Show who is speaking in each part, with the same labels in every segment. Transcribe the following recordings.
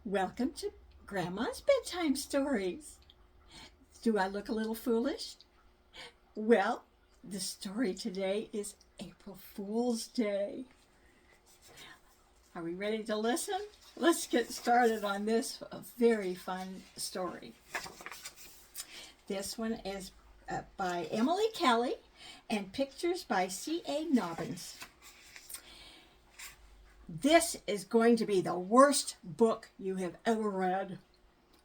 Speaker 1: Welcome to Grandma's Bedtime Stories. Do I look a little foolish? Well, the story today is April Fool's Day. Are we ready to listen? Let's get started on this very fun story. This one is by Emily Kelly and pictures by C.A. Nobbins. This is going to be the worst book you have ever read.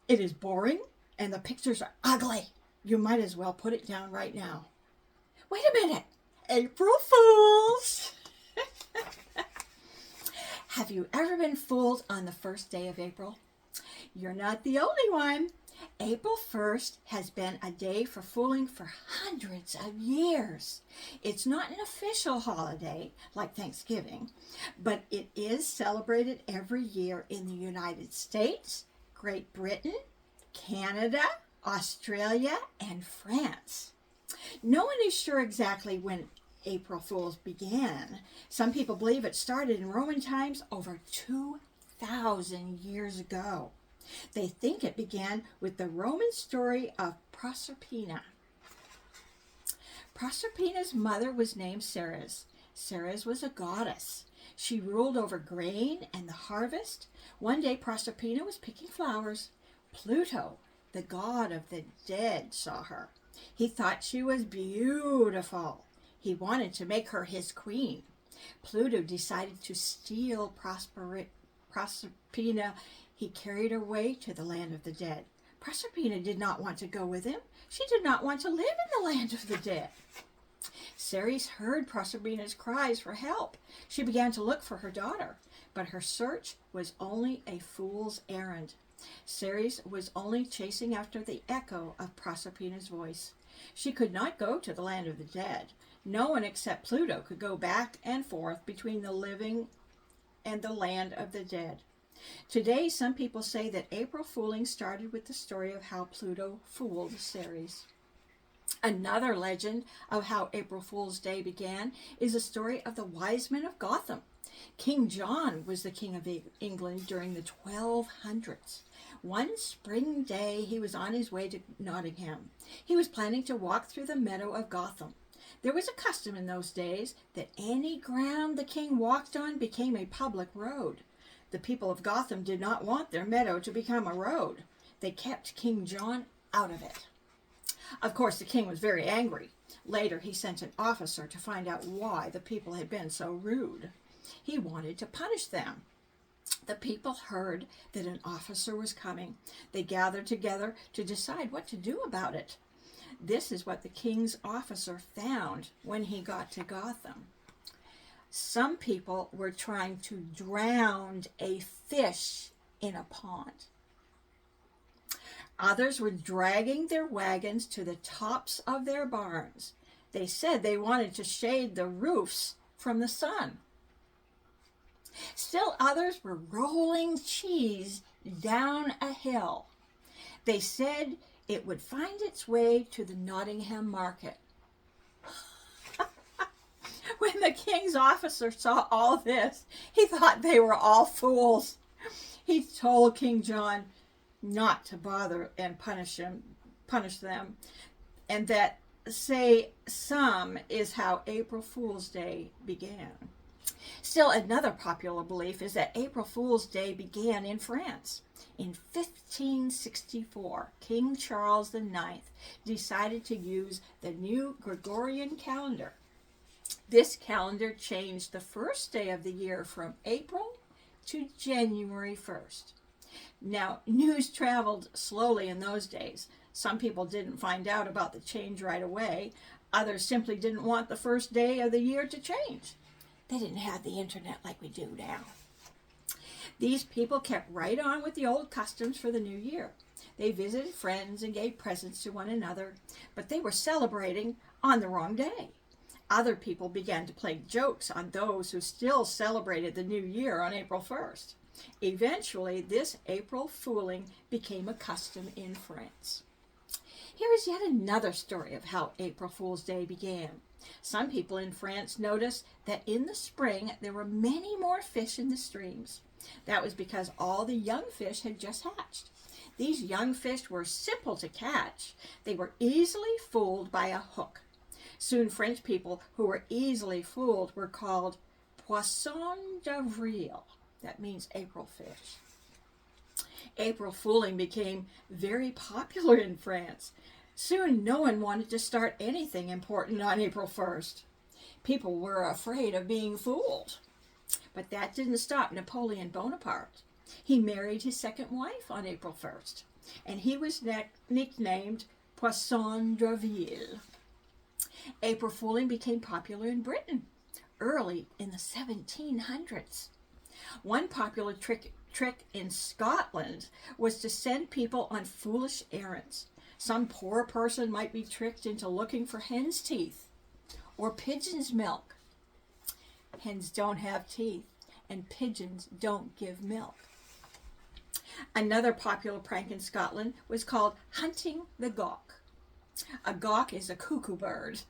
Speaker 1: It is boring and the pictures are ugly. You might as well put it down right now. Wait a minute. April Fools! Have you ever been fooled on the first day of April? You're not the only one. April 1st has been a day for fooling for hundreds of years. It's not an official holiday like Thanksgiving, but it is celebrated every year in the United States, Great Britain, Canada, Australia, and France. No one is sure exactly when April Fools began. Some people believe it started in Roman times over 2,000 years ago. They think it began with the Roman story of Proserpina. Proserpina's mother was named Ceres. Ceres was a goddess. She ruled over grain and the harvest. One day Proserpina was picking flowers. Pluto, the god of the dead, saw her. He thought she was beautiful. He wanted to make her his queen. Pluto decided to steal Proserpina. He carried her away to the land of the dead. Proserpina did not want to go with him. She did not want to live in the land of the dead. Ceres heard Proserpina's cries for help. She began to look for her daughter, but her search was only a fool's errand. Ceres was only chasing after the echo of Proserpina's voice. She could not go to the land of the dead. No one except Pluto could go back and forth between the living and the land of the dead. Today, some people say that April fooling started with the story of how Pluto fooled Ceres. Another legend of how April Fool's Day began is a story of the wise men of Gotham. King John was the king of England during the 1200s. One spring day, he was on his way to Nottingham. He was planning to walk through the meadow of Gotham. There was a custom in those days that any ground the king walked on became a public road. The people of Gotham did not want their meadow to become a road. They kept King John out of it. Of course, the king was very angry. Later, he sent an officer to find out why the people had been so rude. He wanted to punish them. The people heard that an officer was coming. They gathered together to decide what to do about it. This is what the king's officer found when he got to Gotham. Some people were trying to drown a fish in a pond. Others were dragging their wagons to the tops of their barns. They said they wanted to shade the roofs from the sun. Still others were rolling cheese down a hill. They said it would find its way to the Nottingham market. When the king's officer saw all this, he thought they were all fools. He told King John not to bother and punish them, and that say some is how April Fool's Day began. Still, another popular belief is that April Fool's Day began in France. In 1564, King Charles IX decided to use the new Gregorian calendar. This calendar changed the first day of the year from April to January 1st. Now, news traveled slowly in those days. Some people didn't find out about the change right away. Others simply didn't want the first day of the year to change. They didn't have the internet like we do now. These people kept right on with the old customs for the new year. They visited friends and gave presents to one another, but they were celebrating on the wrong day. Other people began to play jokes on those who still celebrated the new year on April 1st. Eventually, this April fooling became a custom in France. Here is yet another story of how April Fool's Day began. Some people in France noticed that in the spring there were many more fish in the streams. That was because all the young fish had just hatched. These young fish were simple to catch. They were easily fooled by a hook. Soon French people who were easily fooled were called poissons d'avril. That means April fish. April fooling became very popular in France. Soon no one wanted to start anything important on April 1st. People were afraid of being fooled. But that didn't stop Napoleon Bonaparte. He married his second wife on April 1st, and he was nicknamed Poisson d'Avril. April fooling became popular in Britain early in the 1700s. One popular trick in Scotland was to send people on foolish errands. Some poor person might be tricked into looking for hen's teeth or pigeon's milk. Hens don't have teeth, and pigeons don't give milk. Another popular prank in Scotland was called hunting the gawk. A gawk is a cuckoo bird.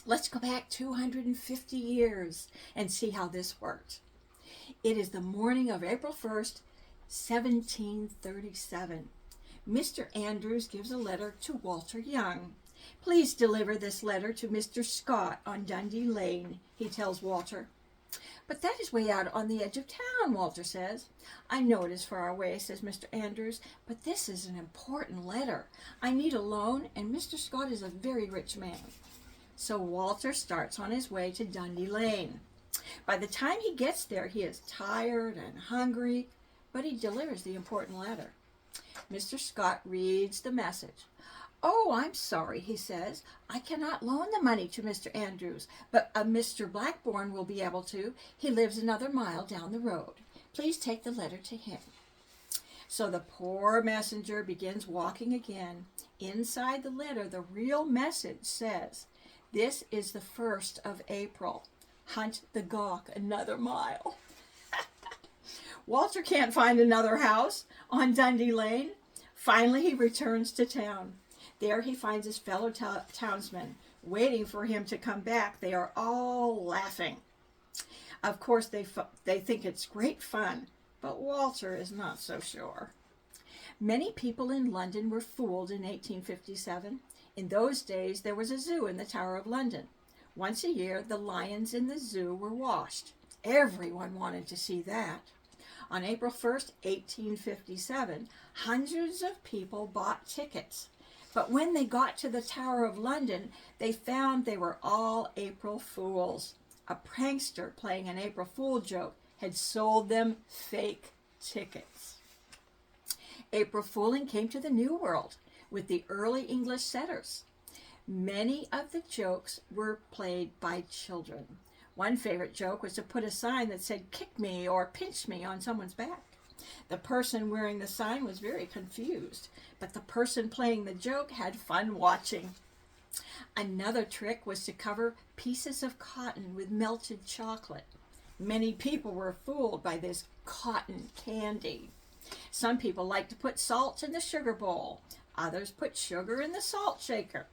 Speaker 1: Let's go back 250 years and see how this worked. It is the morning of April 1st, 1737. Mr. Andrews gives a letter to Walter Young. Please deliver this letter to Mr. Scott on Dundee Lane, he tells Walter. But that is way out on the edge of town, Walter says. I know it is far away, says Mr. Andrews, but this is an important letter. I need a loan, and Mr. Scott is a very rich man. So Walter starts on his way to Dundee Lane. By the time he gets there, he is tired and hungry, but he delivers the important letter. Mr. Scott reads the message. Oh, I'm sorry, he says. I cannot loan the money to Mr. Andrews, but Mr. Blackburn will be able to. He lives another mile down the road. Please take the letter to him. So the poor messenger begins walking again. Inside the letter, the real message says, this is the 1st of April. Hunt the gawk another mile. Walter can't find another house on Dundee Lane. Finally, he returns to town. There he finds his fellow townsmen waiting for him to come back. They are all laughing. Of course, they think it's great fun, but Walter is not so sure. Many people in London were fooled in 1857. In those days, there was a zoo in the Tower of London. Once a year, the lions in the zoo were washed. Everyone wanted to see that. On April 1st, 1857, hundreds of people bought tickets. But when they got to the Tower of London, they found they were all April Fools. A prankster playing an April Fool joke had sold them fake tickets. April fooling came to the New World with the early English setters. Many of the jokes were played by children. One favorite joke was to put a sign that said, "Kick me" or "Pinch me" on someone's back. The person wearing the sign was very confused, but the person playing the joke had fun watching. Another trick was to cover pieces of cotton with melted chocolate. Many people were fooled by this cotton candy. Some people liked to put salt in the sugar bowl. Others put sugar in the salt shaker.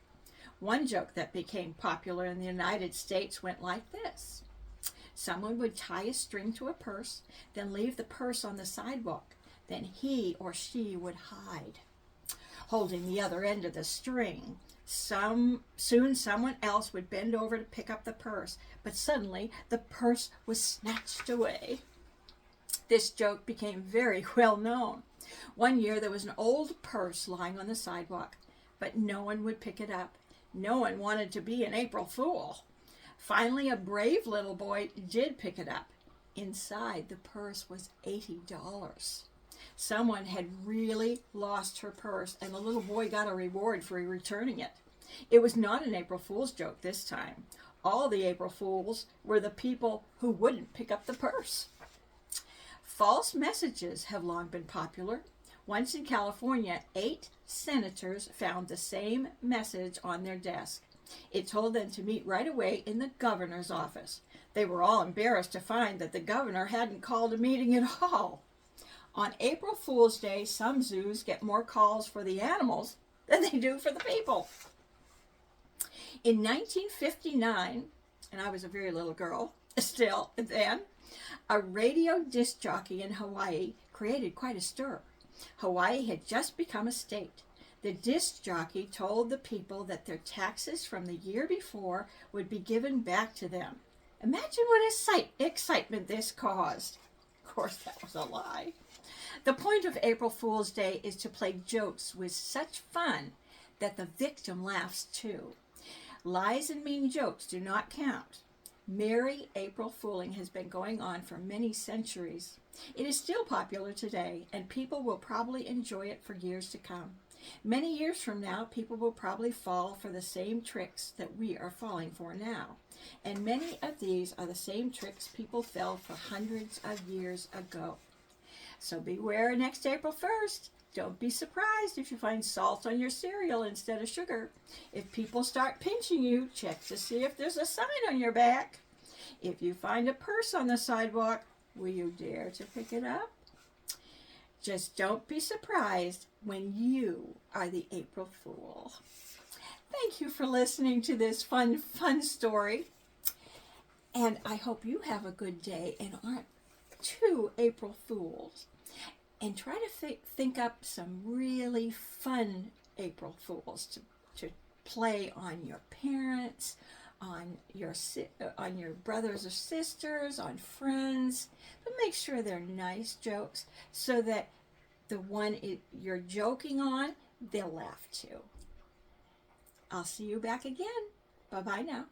Speaker 1: One joke that became popular in the United States went like this. Someone would tie a string to a purse, then leave the purse on the sidewalk. Then he or she would hide, holding the other end of the string. Soon someone else would bend over to pick up the purse, but suddenly the purse was snatched away. This joke became very well known. One year there was an old purse lying on the sidewalk, but no one would pick it up. No one wanted to be an April Fool. Finally, a brave little boy did pick it up. Inside the purse was $80. Someone had really lost her purse, and the little boy got a reward for returning it. It was not an April Fool's joke this time. All the April Fools were the people who wouldn't pick up the purse. False messages have long been popular. Once in California, 8 senators found the same message on their desk. It told them to meet right away in the governor's office. They were all embarrassed to find that the governor hadn't called a meeting at all. On April Fool's Day, some zoos get more calls for the animals than they do for the people. In 1959, and I was a very little girl still then, A radio disc jockey in Hawaii created quite a stir. Hawaii had just become a state. The disc jockey told the people that their taxes from the year before would be given back to them. Imagine what excitement this caused. Of course, that was a lie. The point of April Fool's Day is to play jokes with such fun that the victim laughs too. Lies and mean jokes do not count. Merry April Fooling has been going on for many centuries. It is still popular today, and people will probably enjoy it for years to come. Many years from now, people will probably fall for the same tricks that we are falling for now. And many of these are the same tricks people fell for hundreds of years ago. So beware next April 1st. Don't be surprised if you find salt on your cereal instead of sugar. If people start pinching you, check to see if there's a sign on your back. If you find a purse on the sidewalk, will you dare to pick it up? Just don't be surprised when you are the April Fool. Thank you for listening to this fun story. And I hope you have a good day and aren't too April Fools. And try to think up some really fun April Fools to play on your parents, on your brothers or sisters, on friends. But make sure they're nice jokes so that the one you're joking on, they'll laugh too. I'll see you back again. Bye-bye now.